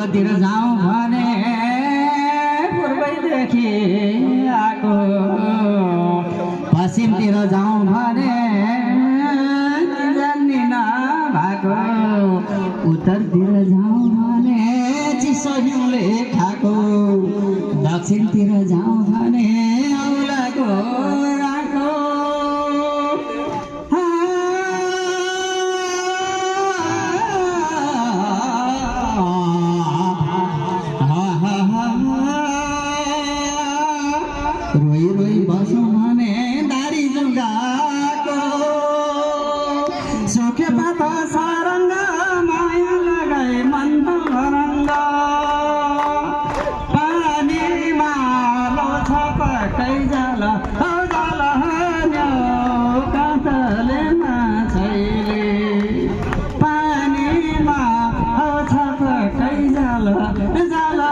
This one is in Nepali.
पूर्वतिर जाउँ भने पूर्वैदेखि आएको पश्चिमतिर जाउँ भने जान्दिन भएको उत्तरतिर जाउँ भने चिसो हिउँले खाएको दक्षिणतिर जाउँ भने औलाको राको रोई रोई बसौँ भने दारी जुगाको सुखे पाता सारङ्ग माया लगाए मन रङ्ग पानीमा लो छ पटै जाला जाला हान्यो काँतले माछैले पानीमा छ पटै जाला जाला